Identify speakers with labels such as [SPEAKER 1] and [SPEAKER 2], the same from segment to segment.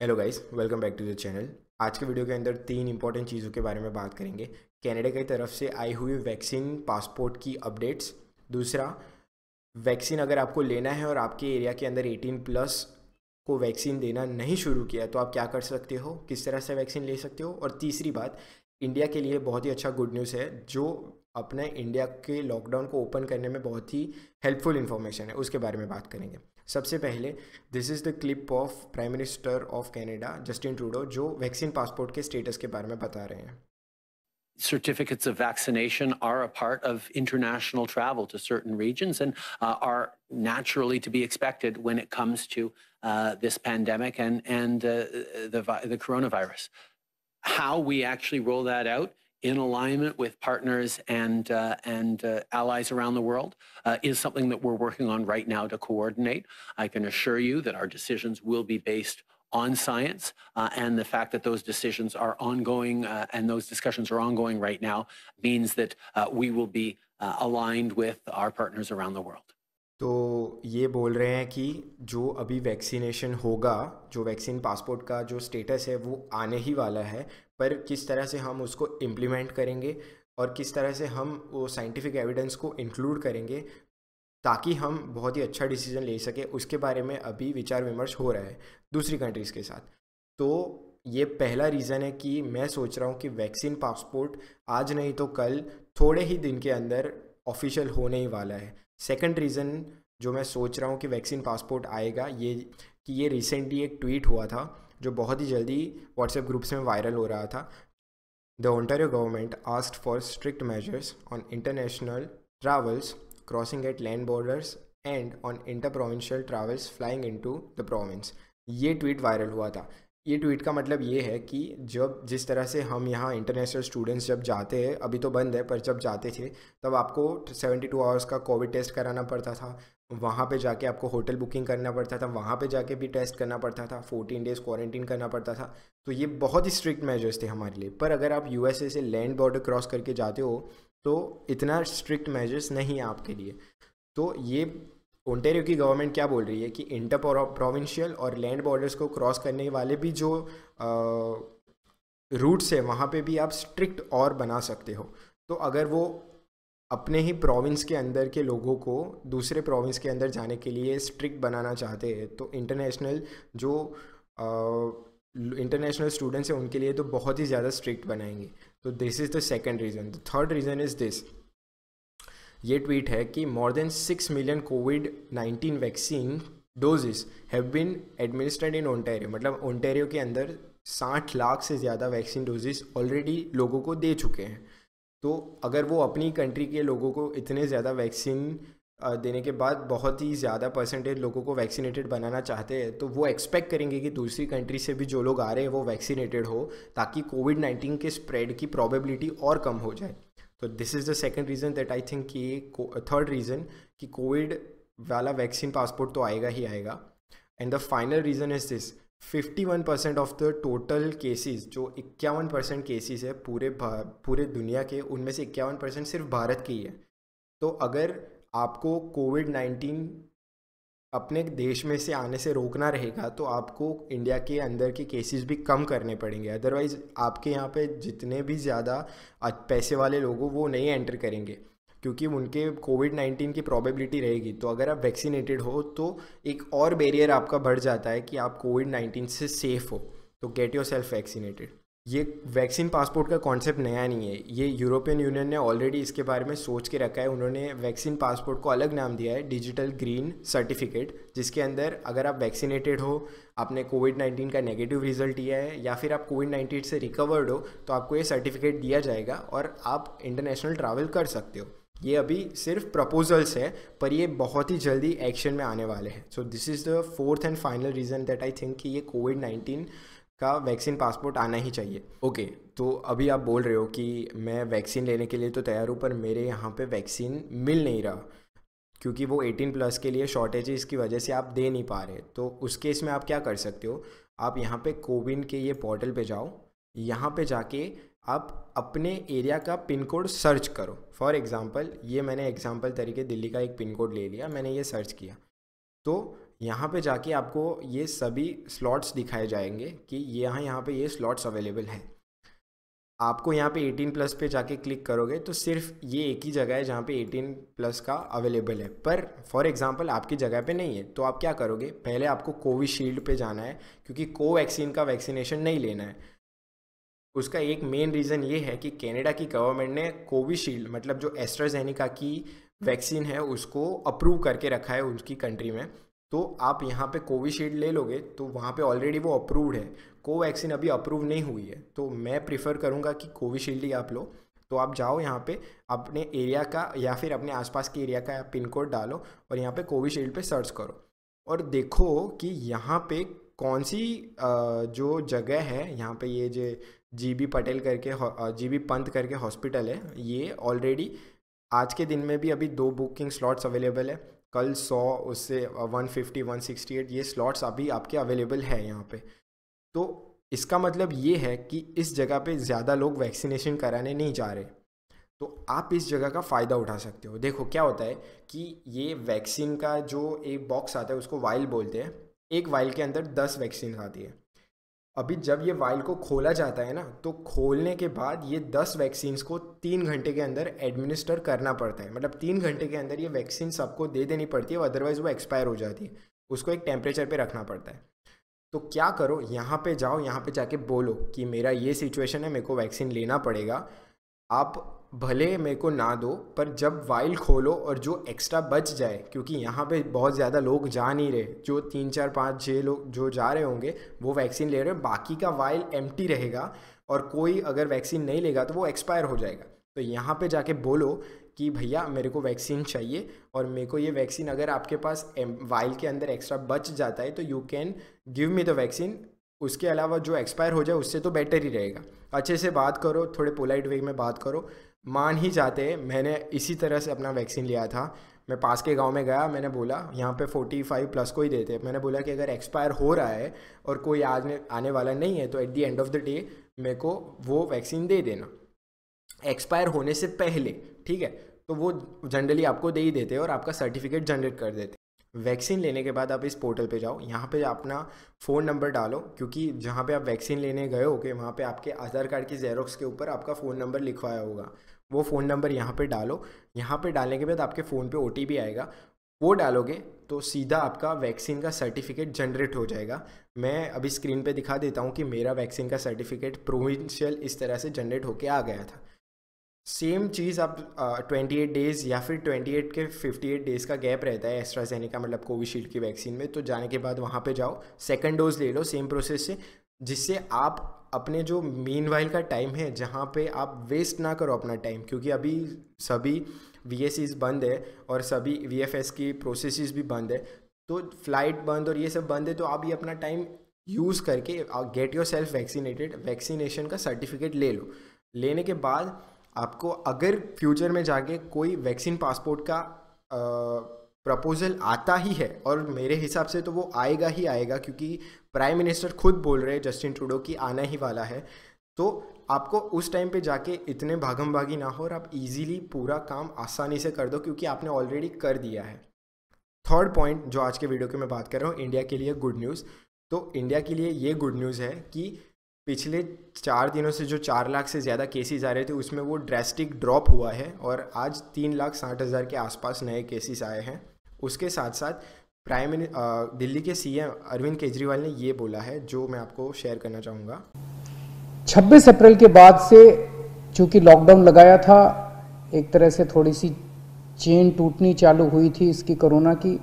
[SPEAKER 1] Hello guys, welcome back to the channel. आज के video के अंदर तीन इंपॉर्टेंट चीज़ों के बारे में बात करेंगे। कनाडा की तरफ से आई हुई वैक्सीन पासपोर्ट की अपडेट्स। दूसरा, वैक्सीन अगर आपको लेना है और आपके एरिया के अंदर 18 प्लस को वैक्सीन देना नहीं शुरू किया तो आप क्या कर सकते हो, किस तरह से वैक्सीन ले सकते हो। और तीसरी बात, इंडिया के लिए बहुत ही अच्छा गुड न्यूज़ है जो अपने इंडिया के लॉकडाउन को ओपन करने में बहुत ही हेल्पफुल इन्फॉर्मेशन है, उसके बारे में बात करेंगे। सबसे पहले, this is the clip of prime minister of Canada Justin Trudeau, जो वैक्सीन पासपोर्ट के स्टेटस के बारे में बता रहे हैं।
[SPEAKER 2] Certificates of vaccination are a part of international travel to certain regions and are naturally to be expected when it comes to this pandemic and the coronavirus. How we actually roll that out in alignment with partners and allies around the world is something that we're working on right now to coordinate. I can assure you that our decisions will be based on science, and the fact that those decisions are ongoing and those discussions are ongoing right now means that we will be aligned with our partners around the world.
[SPEAKER 1] तो ये बोल रहे हैं कि जो अभी vaccination होगा, जो वैक्सीन पासपोर्ट का जो स्टेटस है वो आने ही वाला है, पर किस तरह से हम उसको इम्प्लीमेंट करेंगे और किस तरह से हम वो साइंटिफिक एविडेंस को इंक्लूड करेंगे ताकि हम बहुत ही अच्छा डिसीजन ले सके, उसके बारे में अभी विचार विमर्श हो रहा है दूसरी कंट्रीज़ के साथ। तो ये पहला रीज़न है कि मैं सोच रहा हूँ कि वैक्सीन पासपोर्ट आज नहीं तो कल, थोड़े ही दिन के अंदर ऑफिशियल होने ही वाला है। सेकंड रीज़न जो मैं सोच रहा हूँ कि वैक्सीन पासपोर्ट आएगा, ये रिसेंटली एक ट्वीट हुआ था जो बहुत ही जल्दी व्हाट्सएप ग्रुप्स में वायरल हो रहा था। The Ontario government asked for strict measures on international travels crossing at land borders and on interprovincial travels flying into the province. ये ट्वीट वायरल हुआ था। ये ट्वीट का मतलब ये है कि जब जिस तरह से हम यहाँ इंटरनेशनल स्टूडेंट्स जब जाते हैं, अभी तो बंद है पर जब जाते थे तब आपको 72 आवर्स का कोविड टेस्ट कराना पड़ता था, वहाँ पे जाके आपको होटल बुकिंग करना पड़ता था, वहाँ पे जाके भी टेस्ट करना पड़ता था, 14 डेज़ क्वारंटीन करना पड़ता था। तो ये बहुत ही स्ट्रिक्ट मेजर्स थे हमारे लिए। पर अगर आप यूएसए से लैंड बॉर्डर क्रॉस करके जाते हो तो इतना स्ट्रिक्ट मेजर्स नहीं है आपके लिए। तो ये ओंटारियो की गवर्नमेंट क्या बोल रही है कि इंटर प्रोविंशियल और लैंड बॉर्डर्स को क्रॉस करने वाले भी जो रूट्स है वहाँ पे भी आप स्ट्रिक्ट और बना सकते हो। तो अगर वो अपने ही प्रोविंस के अंदर के लोगों को दूसरे प्रोविंस के अंदर जाने के लिए स्ट्रिक्ट बनाना चाहते हैं तो इंटरनेशनल स्टूडेंट्स हैं उनके लिए तो बहुत ही ज़्यादा स्ट्रिक्ट बनाएंगे। तो this is the second reason. The third reason is this. ये ट्वीट है कि मोर देन 6 मिलियन कोविड-19 vaccine doses have been administered in Ontario. मतलब ओंटारियो के अंदर 60 लाख से ज़्यादा वैक्सीन डोजेस ऑलरेडी लोगों को दे चुके हैं। तो अगर वो अपनी कंट्री के लोगों को इतने ज़्यादा वैक्सीन देने के बाद बहुत ही ज़्यादा परसेंटेज लोगों को वैक्सीनेटेड बनाना चाहते हैं तो वो एक्सपेक्ट करेंगे कि दूसरी कंट्री से भी जो लोग आ रहे हैं वो वैक्सीनेटेड हो ताकि कोविड-19 के स्प्रेड की प्रोबेबिलिटी और कम हो जाए। तो this is the second reason that I think कि थर्ड रीज़न कि कोविड वाला वैक्सीन पासपोर्ट तो आएगा ही आएगा। And the final reason is this. 51% of the total cases, जो 51% केसेस है पूरे दुनिया के, उनमें से 51% सिर्फ भारत के ही है। तो अगर आपको कोविड-19 अपने देश में से आने से रोकना रहेगा तो आपको इंडिया के अंदर के केसेस भी कम करने पड़ेंगे। अदरवाइज़ आपके यहाँ पे जितने भी ज़्यादा पैसे वाले लोग हो वो नहीं एंटर करेंगे क्योंकि उनके कोविड-19 की प्रोबेबिलिटी रहेगी। तो अगर आप वैक्सीनेटेड हो तो एक और बैरियर आपका बढ़ जाता है कि आप कोविड-19 से सेफ़ हो। तो गेट योर सेल्फ वैक्सीनेटेड। ये वैक्सीन पासपोर्ट का कॉन्सेप्ट नया नहीं है, ये यूरोपियन यूनियन ने ऑलरेडी इसके बारे में सोच के रखा है। उन्होंने वैक्सीन पासपोर्ट को अलग नाम दिया है, डिजिटल ग्रीन सर्टिफिकेट, जिसके अंदर अगर आप वैक्सीनेटेड हो, आपने कोविड-19 का नेगेटिव रिजल्ट दिया है या फिर आप कोविड-19 से रिकवर्ड हो तो आपको ये सर्टिफिकेट दिया जाएगा और आप इंटरनेशनल ट्रैवल कर सकते हो। ये अभी सिर्फ प्रपोजल्स है पर ये बहुत ही जल्दी एक्शन में आने वाले हैं। So this is the fourth and final reason that I think कि ये कोविड-19 का वैक्सीन पासपोर्ट आना ही चाहिए। ओके, तो अभी आप बोल रहे हो कि मैं वैक्सीन लेने के लिए तो तैयार हूँ पर मेरे यहाँ पे वैक्सीन मिल नहीं रहा क्योंकि वो 18 प्लस के लिए शॉर्टेजेस की वजह से आप दे नहीं पा रहे। तो उस केस में आप क्या कर सकते हो, आप यहाँ पे कोविन के ये पोर्टल पे जाओ, यहाँ पे जाके आप अपने एरिया का पिन कोड सर्च करो। फॉर एग्ज़ाम्पल ये मैंने एग्ज़ाम्पल तरीके दिल्ली का एक पिन कोड ले लिया, मैंने ये सर्च किया तो यहाँ पे जाके आपको ये सभी स्लॉट्स दिखाए जाएंगे कि यहाँ पे ये स्लॉट्स अवेलेबल हैं। आपको यहाँ पे 18+ पे जाके क्लिक करोगे तो सिर्फ ये एक ही जगह है जहाँ पे 18+ का अवेलेबल है, पर फॉर एग्जांपल आपकी जगह पे नहीं है। तो आप क्या करोगे, पहले आपको कोविशील्ड पे जाना है क्योंकि कोवैक्सीन का वैक्सीनेशन नहीं लेना है। उसका एक मेन रीज़न ये है कि कनाडा की गवर्नमेंट ने कोविशील्ड मतलब जो एस्ट्राजेनेका की वैक्सीन है उसको अप्रूव करके रखा है उनकी कंट्री में। तो आप यहाँ पे कोविशील्ड ले लोगे तो वहाँ पे ऑलरेडी वो अप्रूव्ड है, कोवैक्सीन अभी अप्रूव नहीं हुई है। तो मैं प्रिफर करूँगा कि कोविशील्ड ही आप लो। तो आप जाओ यहाँ पे अपने एरिया का या फिर अपने आसपास के एरिया का पिन कोड डालो और यहाँ पे कोविशील्ड पे सर्च करो और देखो कि यहाँ पे कौन सी जो जगह है, यहाँ पे ये जो जीबी पटेल करके जीबी पंत करके हॉस्पिटल है, ये ऑलरेडी आज के दिन में भी अभी 2 बुकिंग स्लॉट्स अवेलेबल है। कल 100 उससे 150 168 ये स्लॉट्स अभी आपके अवेलेबल है यहाँ पे। तो इसका मतलब ये है कि इस जगह पे ज़्यादा लोग वैक्सीनेशन कराने नहीं जा रहे, तो आप इस जगह का फ़ायदा उठा सकते हो। देखो क्या होता है कि ये वैक्सीन का जो एक बॉक्स आता है उसको वाइल बोलते हैं। एक वाइल के अंदर 10 वैक्सीन आती है। अभी जब ये वाइल को खोला जाता है ना, तो खोलने के बाद ये 10 वैक्सीन्स को 3 घंटे के अंदर एडमिनिस्टर करना पड़ता है। मतलब 3 घंटे के अंदर ये वैक्सीन सबको दे देनी पड़ती है, अदरवाइज़ वो एक्सपायर हो जाती है। उसको एक टेम्परेचर पे रखना पड़ता है। तो क्या करो, यहाँ पे जाओ, यहाँ पे जाके बोलो कि मेरा ये सिचुएशन है, मेरे को वैक्सीन लेना पड़ेगा। आप भले मेरे को ना दो, पर जब वाइल खोलो और जो एक्स्ट्रा बच जाए, क्योंकि यहाँ पे बहुत ज़्यादा लोग जा नहीं रहे, जो 3 4 5 6 लोग जो जा रहे होंगे वो वैक्सीन ले रहे हैं, बाकी का वाइल एम्प्टी रहेगा और कोई अगर वैक्सीन नहीं लेगा तो वो एक्सपायर हो जाएगा। तो यहाँ पे जाके बोलो कि भैया मेरे को वैक्सीन चाहिए और मेरे को ये वैक्सीन अगर आपके पास वाइल के अंदर एक्स्ट्रा बच जाता है तो you can give me the vaccine. उसके अलावा जो एक्सपायर हो जाए उससे तो बेटर ही रहेगा। अच्छे से बात करो, थोड़े पोलाइट वे में बात करो, मान ही जाते हैं। मैंने इसी तरह से अपना वैक्सीन लिया था। मैं पास के गांव में गया, मैंने बोला यहाँ पे 45+ को ही देते। मैंने बोला कि अगर एक्सपायर हो रहा है और कोई आने वाला नहीं है तो at the end of the day मेरे को वो वैक्सीन दे देना एक्सपायर होने से पहले, ठीक है। तो वो जनरली आपको दे ही देते हैं और आपका सर्टिफिकेट जनरेट कर देते हैं। वैक्सीन लेने के बाद आप इस पोर्टल पे जाओ, यहाँ पे अपना फ़ोन नंबर डालो, क्योंकि जहाँ पे आप वैक्सीन लेने गए होगे वहाँ पे आपके आधार कार्ड की जेरोक्स के ऊपर आपका फ़ोन नंबर लिखवाया होगा। वो फ़ोन नंबर यहाँ पे डालो। यहाँ पे डालने के बाद आपके फ़ोन पे OTP आएगा, वो डालोगे तो सीधा आपका वैक्सीन का सर्टिफिकेट जनरेट हो जाएगा। मैं अभी स्क्रीन पे दिखा देता हूँ कि मेरा वैक्सीन का सर्टिफिकेट प्रोविंशियल इस तरह से जनरेट होके आ गया था। सेम चीज़ आप 28 डेज़ या फिर 28 के 58 डेज़ का गैप रहता है एस्ट्राजेनेका मतलब कोविशील्ड की वैक्सीन में। तो जाने के बाद वहाँ पे जाओ, सेकंड डोज ले लो सेम प्रोसेस से, जिससे आप अपने जो मीनवाइल का टाइम है जहाँ पे आप वेस्ट ना करो अपना टाइम, क्योंकि अभी सभी VSEs बंद है और सभी VFS की प्रोसेसेस भी बंद है, तो फ्लाइट बंद और ये सब बंद है। तो आप ये अपना टाइम यूज़ करके get your self vaccinated, vaccination का सर्टिफिकेट ले लो। लेने के बाद आपको अगर फ्यूचर में जाके कोई वैक्सीन पासपोर्ट का प्रपोजल आता ही है, और मेरे हिसाब से तो वो आएगा ही आएगा क्योंकि प्राइम मिनिस्टर खुद बोल रहे हैं जस्टिन ट्रूडो कि आना ही वाला है, तो आपको उस टाइम पे जाके इतने भागम भागी ना हो और आप इजीली पूरा काम आसानी से कर दो क्योंकि आपने ऑलरेडी कर दिया है। थर्ड पॉइंट जो आज के वीडियो के मैं बात कर रहा हूँ, इंडिया के लिए गुड न्यूज़। तो इंडिया के लिए ये गुड न्यूज़ है कि पिछले 4 दिनों से जो 4 लाख से ज़्यादा केसेस आ रहे थे उसमें वो ड्रेस्टिक ड्रॉप हुआ है और आज 3,60,000 के आसपास नए केसेस आए हैं। उसके साथ साथ दिल्ली के CM अरविंद केजरीवाल ने ये बोला है जो मैं आपको शेयर करना चाहूँगा।
[SPEAKER 3] 26 अप्रैल के बाद से चूँकि लॉकडाउन लगाया था, एक तरह से थोड़ी सी चेन टूटनी चालू हुई थी इसकी कोरोना की।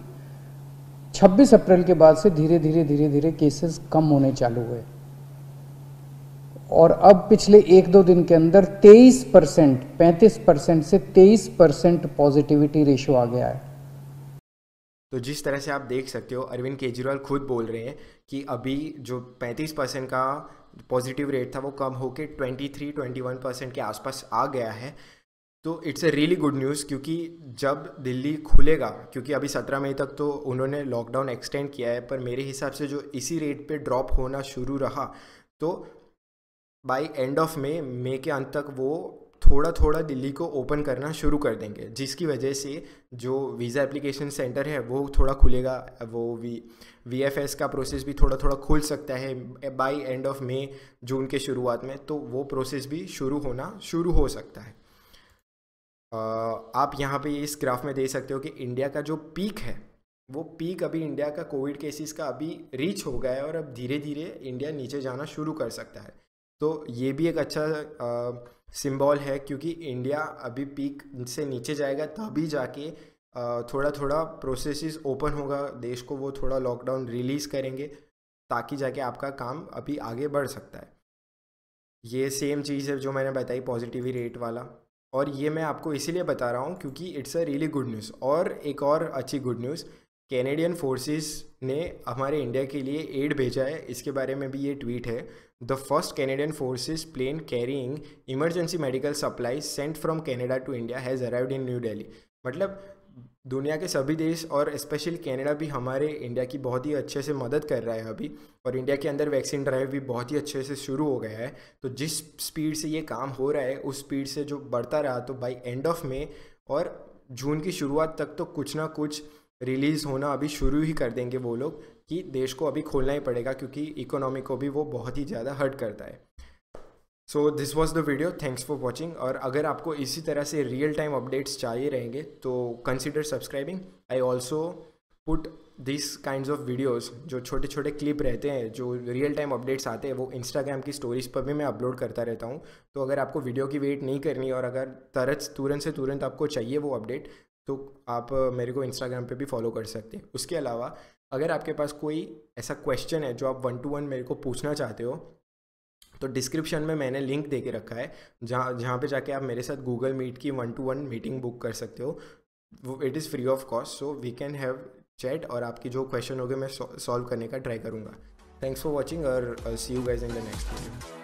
[SPEAKER 3] 26 अप्रैल के बाद से धीरे धीरे केसेस कम होने चालू हुए और अब पिछले 1-2 दिन के अंदर 23%, 35% से 23% पॉजिटिविटी रेशियो आ गया है।
[SPEAKER 1] तो जिस तरह से आप देख सकते हो, अरविंद केजरीवाल खुद बोल रहे हैं कि अभी जो 35% का पॉजिटिव रेट था वो कम होके 23-21% के आसपास आ गया है। तो it's a really good news, क्योंकि जब दिल्ली खुलेगा, क्योंकि अभी 17 मई तक तो उन्होंने लॉकडाउन एक्सटेंड किया है, पर मेरे हिसाब से जो इसी रेट पे ड्रॉप होना शुरू रहा तो बाय एंड ऑफ मई के अंत तक वो थोड़ा थोड़ा दिल्ली को ओपन करना शुरू कर देंगे, जिसकी वजह से जो वीज़ा एप्लीकेशन सेंटर है वो थोड़ा खुलेगा, वो VFS का प्रोसेस भी थोड़ा थोड़ा खुल सकता है बाय एंड ऑफ मई जून के शुरुआत में, तो वो प्रोसेस भी शुरू हो सकता है। आप यहाँ पे इस ग्राफ में देख सकते हो कि इंडिया का जो पीक है वो पीक अभी इंडिया का कोविड केसेस का अभी रीच हो गया है और अब धीरे धीरे इंडिया नीचे जाना शुरू कर सकता है। तो ये भी एक अच्छा सिंबल है, क्योंकि इंडिया अभी पीक से नीचे जाएगा तभी जाके थोड़ा थोड़ा प्रोसेसेस ओपन होगा, देश को वो थोड़ा लॉकडाउन रिलीज़ करेंगे ताकि जाके आपका काम अभी आगे बढ़ सकता है। ये सेम चीज़ है जो मैंने बताई पॉजिटिविटी रेट वाला, और ये मैं आपको इसीलिए बता रहा हूँ क्योंकि it's a really good news. और एक और अच्छी गुड न्यूज़, कैनेडियन फोर्सेस ने हमारे इंडिया के लिए एड भेजा है, इसके बारे में भी ये ट्वीट है। The first Canadian forces plane carrying emergency medical supplies sent from Canada to India has arrived in New Delhi. मतलब दुनिया के सभी देश और स्पेशली कनाडा भी हमारे इंडिया की बहुत ही अच्छे से मदद कर रहा है अभी, और इंडिया के अंदर वैक्सीन ड्राइव भी बहुत ही अच्छे से शुरू हो गया है। तो जिस स्पीड से ये काम हो रहा है उस स्पीड से जो बढ़ता रहा, तो बाय एंड ऑफ मई और जून की शुरुआत तक तो कुछ ना कुछ रिलीज़ होना अभी शुरू ही कर देंगे वो लोग, कि देश को अभी खोलना ही पड़ेगा क्योंकि इकोनॉमी को भी वो बहुत ही ज़्यादा हर्ट करता है। So this was the video, thanks for watching. और अगर आपको इसी तरह से रियल टाइम अपडेट्स चाहिए रहेंगे तो consider subscribing. I also put this kinds of videos, जो छोटे छोटे क्लिप रहते हैं जो रियल टाइम अपडेट्स आते हैं, वो इंस्टाग्राम की स्टोरीज पर भी मैं अपलोड करता रहता हूँ। तो अगर आपको वीडियो की वेट नहीं करनी और अगर तुरंत से तुरंत आपको चाहिए वो अपडेट, तो आप मेरे को इंस्टाग्राम पे भी फॉलो कर सकते हैं। उसके अलावा अगर आपके पास कोई ऐसा क्वेश्चन है जो आप 1-to-1 मेरे को पूछना चाहते हो, तो डिस्क्रिप्शन में मैंने लिंक दे के रखा है जहाँ पे जाके आप मेरे साथ गूगल मीट की 1-to-1 मीटिंग बुक कर सकते हो। वो it is free of cost, so we can have chat, और आपकी जो क्वेश्चन होंगे मैं सॉल्व करने का ट्राई करूँगा। थैंक्स फॉर वॉचिंग और see you guys in the next video.